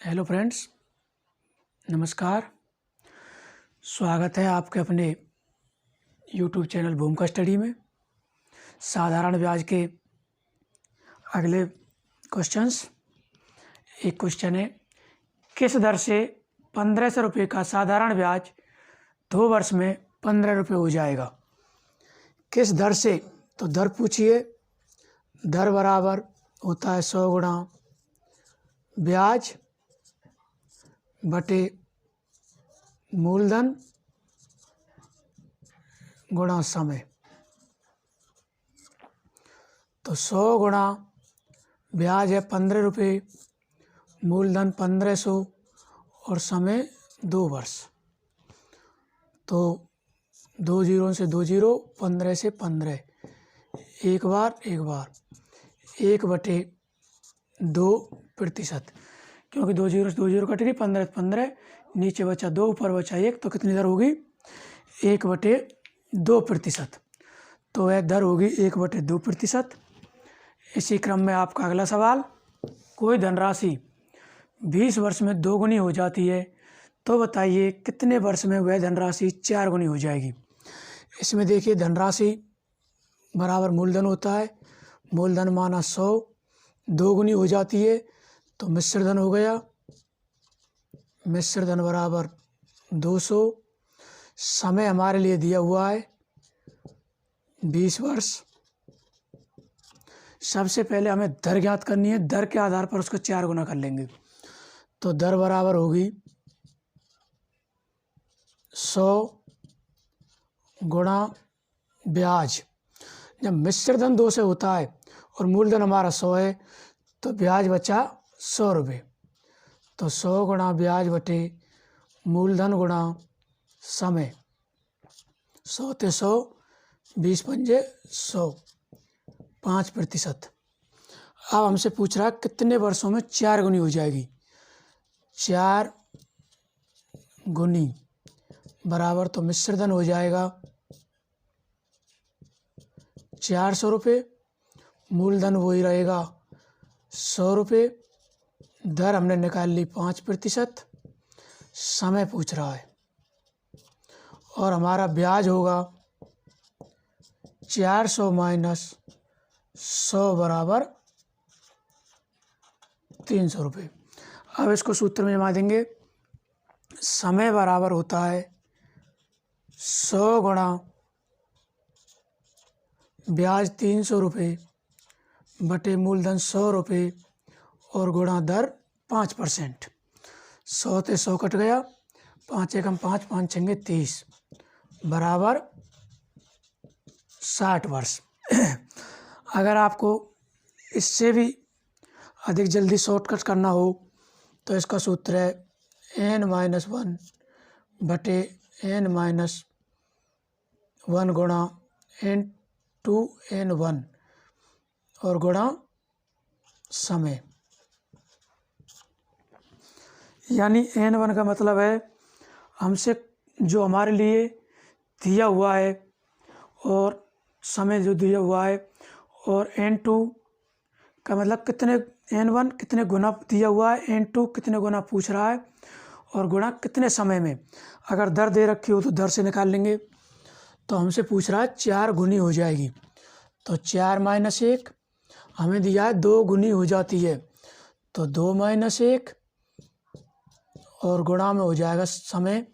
Hello friends, नमस्कार। स्वागत है आपके अपने यूट्यूब चैनल भूमिका स्टडी में। साधारण ब्याज के अगले क्वेश्चंस। एक क्वेश्चन है, किस दर से 1500 रुपये का साधारण ब्याज 2 वर्ष में 15 रुपये हो जाएगा? किस दर से? तो दर पूछिए। दर बराबर होता है 100 गुणा ब्याज बटे मूलधन गुणा समय। तो 100 गुणा ब्याज है 15 रुपये, मूलधन 1500 और समय 2 वर्ष। तो 2 जीरो से 2 जीरो, 15 से 15, एक बार 1/2%, क्योंकि 2 जीरो से 2 जीरो कट गई, 15 15, नीचे बचा 2, ऊपर बचा 1, तो कितनी दर होगी? 1/2%। तो वह दर होगी 1/2%। इसी क्रम में आपका अगला सवाल, कोई धनराशि 20 वर्ष में 2 गुनी हो जाती है, तो बताइए कितने वर्ष में वह धनराशि 4 गुनी हो जाएगी? इसमें देखिए, धनराशि बराबर मूलधन होता है। मूलधन माना 100, 2 गुनी हो जाती है तो मिश्र धन हो गया। मिश्र धन बराबर 200। समय हमारे लिए दिया हुआ है 20 वर्ष। सबसे पहले हमें दर ज्ञात करनी है, दर के आधार पर उसको 4 गुना कर लेंगे। तो दर बराबर होगी 100 गुणा ब्याज। जब मिश्र धन 2 से होता है और मूलधन हमारा 100 है, तो ब्याज बचा 100 रुपये। तो 100 गुणा ब्याज बटे मूलधन गुणा समय। 100 ते 100, 20 पंजे 100, 5%। अब हमसे पूछ रहा है कितने वर्षों में 4 गुनी हो जाएगी? 4 गुनी बराबर, तो मिश्र धन हो जाएगा 400 रुपये, मूलधन वही रहेगा 100 रुपये, दर हमने निकाल ली 5%, समय पूछ रहा है और हमारा ब्याज होगा 400 माइनस 100 बराबर 300 रुपये। अब इसको सूत्र में जमा देंगे। समय बराबर होता है 100 गुणा ब्याज 300 रुपये बटे मूलधन 100 रुपये और गुणा दर 5%। 100 से 100 कट गया, 5 एकम 5, 5 छंगे 30 बराबर 60 वर्ष। अगर आपको इससे भी अधिक जल्दी शॉर्टकट करना हो तो इसका सूत्र है n-1 बटे n-1 गुणा n2n1 और गुणा समय। यानी n1 का मतलब है हमसे जो हमारे लिए दिया हुआ है और समय जो दिया हुआ है, और n2 का मतलब कितने, n1 कितने गुना दिया हुआ है, n2 कितने गुना पूछ रहा है, और गुणा कितने समय में। अगर दर दे रखी हो तो दर से निकाल लेंगे। तो हमसे पूछ रहा है 4 गुनी हो जाएगी, तो 4 माइनस 1, हमें दिया है 2 गुनी हो जाती है, तो 2 माइनस 1 और गुणा में हो जाएगा समय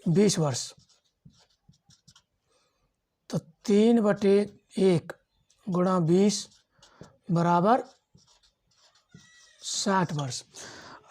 20 वर्ष। तो 3/1 गुणा 20 बराबर 60 वर्ष।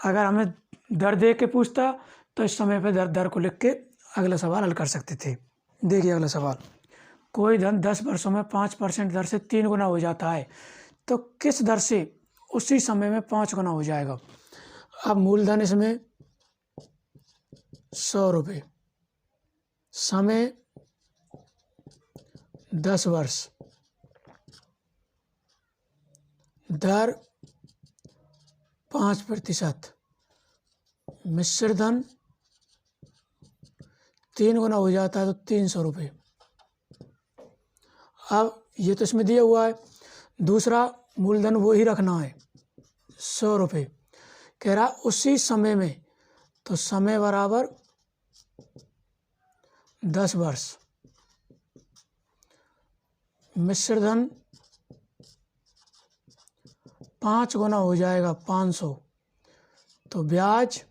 अगर हमें दर दे के पूछता तो इस समय पे दर को लिख के अगला सवाल हल कर सकते थे। देखिए अगला सवाल, कोई धन 10 वर्षों में 5% दर से 3 गुना हो जाता है, तो किस दर से उसी समय में 5 गुना हो जाएगा? अब मूलधन इसमें 100 रुपये, समय 10 वर्ष, दर 5%, मिश्र धन 3 गुना हो जाता है तो 300 रुपये। अब ये तो इसमें दिया हुआ है, दूसरा मूलधन वो ही रखना है 100 रुपये, कह रहा उसी समय में, तो समय बराबर 10 वर्ष, मिश्र धन 5 गुना हो जाएगा 500, तो ब्याज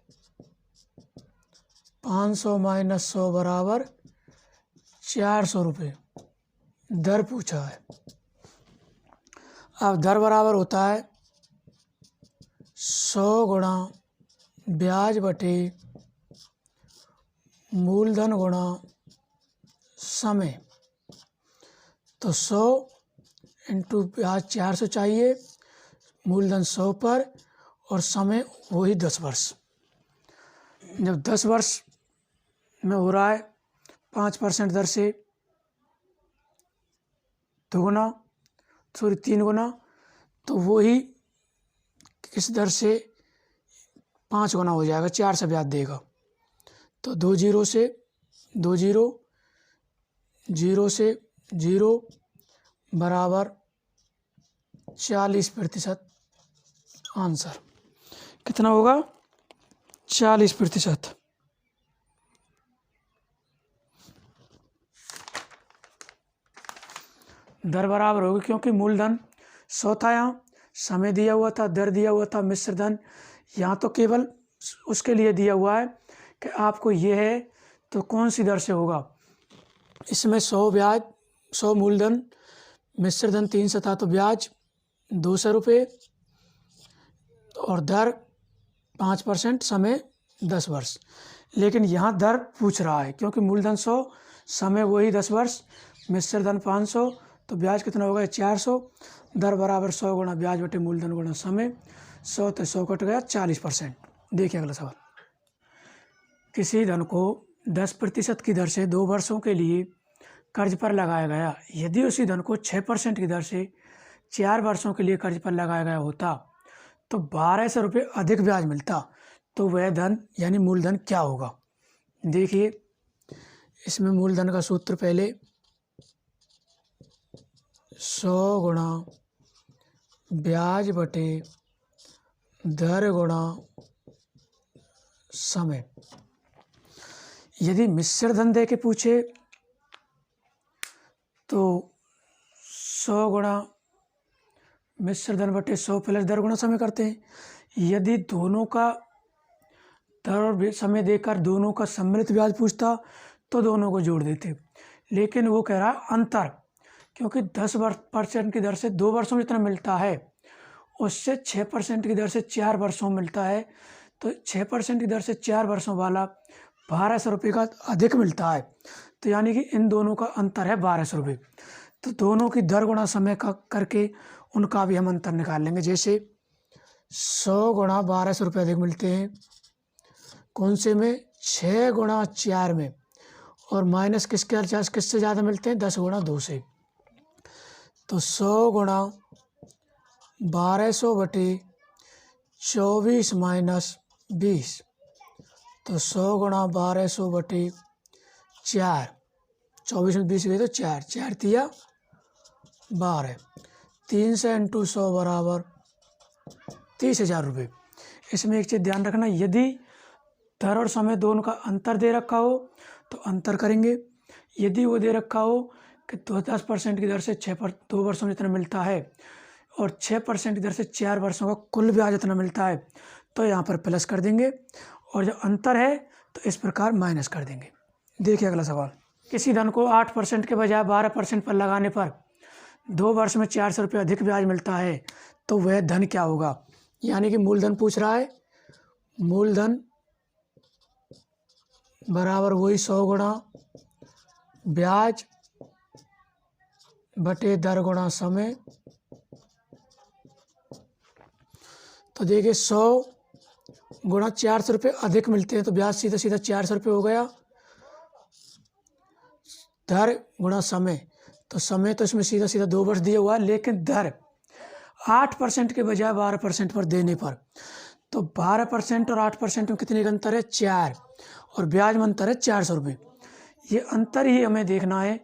500 माइनस 100 बराबर 400 रुपये दर पूछा है। अब दर बराबर होता है 100 गुणा ब्याज बटे मूलधन गुणा समय। तो 100 इंटू ब्याज 400 चाहिए, मूलधन 100 पर, और समय वही 10 वर्ष। जब 10 वर्ष में हो रहा है 5% दर से 3 गुना, तो वही किस दर से 5 गुना हो जाएगा, 4 से ब्याज देगा। तो 2 जीरो से 2 जीरो, 0 से 0 बराबर 40%। आंसर कितना होगा? 40%। दर बराबर होगी, क्योंकि मूलधन 100 था, यहाँ समय दिया हुआ था, दर दिया हुआ था, मिश्र धन यहाँ तो केवल उसके लिए दिया हुआ है कि आपको ये है तो कौन सी दर से होगा। इसमें 100 ब्याज, 100 मूलधन, मिश्र धन 300 था, तो ब्याज 200 रुपये और दर 5%, समय 10 वर्ष। लेकिन यहाँ दर पूछ रहा है, क्योंकि मूलधन 100, समय वही 10 वर्ष, मिश्र धन 500, तो ब्याज कितना होगा? 400। दर बराबर 100 गुणा ब्याज बटे मूलधन गुणा समय। 100 तो 100 कट गया, 40%। देखिए अगला सवाल। किसी धन को 10% की दर से 2 वर्षों के लिए कर्ज पर लगाया गया। यदि उसी धन को 6% की दर से 4 वर्षों के लिए कर्ज पर लगाया गया होता तो 1200 रुपये अधिक ब्याज मिलता, तो वह धन यानी मूलधन क्या होगा? देखिए इसमें मूलधन का सूत्र पहले 100 गुणा ब्याज बटे दर गुणा समय। यदि मिश्र धन दे के पूछे तो 100 गुणा मिश्र धन बटे 100 प्लस दर गुणा समय करते हैं। यदि दोनों का दर और समय देकर दोनों का सम्मिलित ब्याज पूछता तो दोनों को जोड़ देते, लेकिन वो कह रहा अंतर, क्योंकि 10% की दर से 2 वर्षों में जितना मिलता है उससे 6% की दर से 4 वर्षों में मिलता है, तो 6% की दर से 4 वर्षों वाला 1200 रुपये का अधिक मिलता है, तो यानी कि इन दोनों का अंतर है 1200 रुपये। तो दोनों की दर गुणा समय का करके उनका भी हम अंतर निकाल लेंगे। जैसे 100 गुणा 1200 रुपये अधिक मिलते हैं, कौन से में? 6 गुणा 4 में, और माइनस किससे ज़्यादा मिलते हैं? 10 गुणा 2 से। तो 100 गुणा 1200 बटे 24 माइनस 20, तो 100 गुणा 1200 बटे 4, 24 में 20 गए तो 4, 4 तिया 12, 300 इंटू 100 बराबर 30,000 रुपये। इसमें एक चीज़ ध्यान रखना, यदि दर और समय दोनों का अंतर दे रखा हो तो अंतर करेंगे। यदि वो दे रखा हो कि 10% की दर से 2 वर्षों में जितना मिलता है और 6% की दर से 4 वर्षों का कुल ब्याज जितना मिलता है, तो यहाँ पर प्लस कर देंगे, और जब अंतर है तो इस प्रकार माइनस कर देंगे। देखिए अगला सवाल। किसी धन को 8% के बजाय 12% पर लगाने पर 2 वर्ष में 400 रुपये अधिक ब्याज मिलता है, तो वह धन क्या होगा? यानी कि मूलधन पूछ रहा है। मूलधन बराबर वही 100 गुणा ब्याज बटे दर गुणा समय। तो देखिए 100 गुणा 400 रुपये अधिक मिलते हैं, तो ब्याज सीधा सीधा 400 रुपये हो गया। दर गुणा समय, तो समय तो इसमें सीधा सीधा 2 वर्ष दिया हुआ है, लेकिन दर 8% के बजाय 12% पर देने पर, तो 12% और 8% में कितने का अंतर है? 4, और ब्याज में अंतर है 400 रुपये। ये अंतर ही हमें देखना है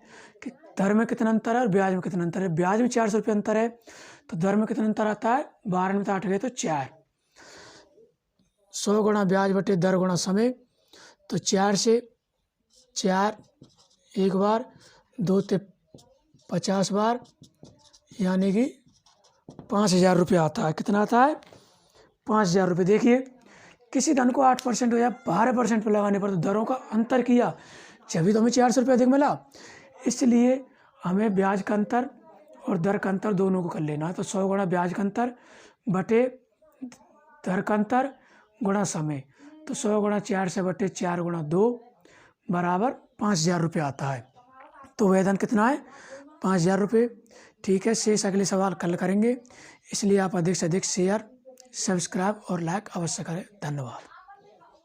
कि दर में कितना अंतर है और ब्याज में कितना अंतर है। ब्याज में 400 रुपये अंतर है, तो दर में कितना अंतर आता है? 12 में तो 8 गए तो 4। 100 गुणा ब्याज बटे दर गुणा समय, तो 4 से 4 एक बार, 2 ते 50 बार, यानी कि 5,000 रुपये आता है। कितना आता है? 5,000 रुपये। देखिए किसी धन को 8% या 12% पर लगाने पर तो दरों का अंतर किया, जब तो हमें 400 रुपये अधिक मिला। इसलिए हमें ब्याज का अंतर और दर का अंतर दोनों को कर लेना है। तो 100 गुणा ब्याज का अंतर बटे दर का अंतर गुणा समय, तो 100 गुणा 4 से बटे 4 गुणा 2 बराबर 5,000 रुपये आता है। तो वेतन कितना है? 5,000 रुपये। ठीक है, शेष अगले सवाल कल करेंगे, इसलिए आप अधिक से अधिक शेयर, सब्सक्राइब और लाइक अवश्य करें। धन्यवाद।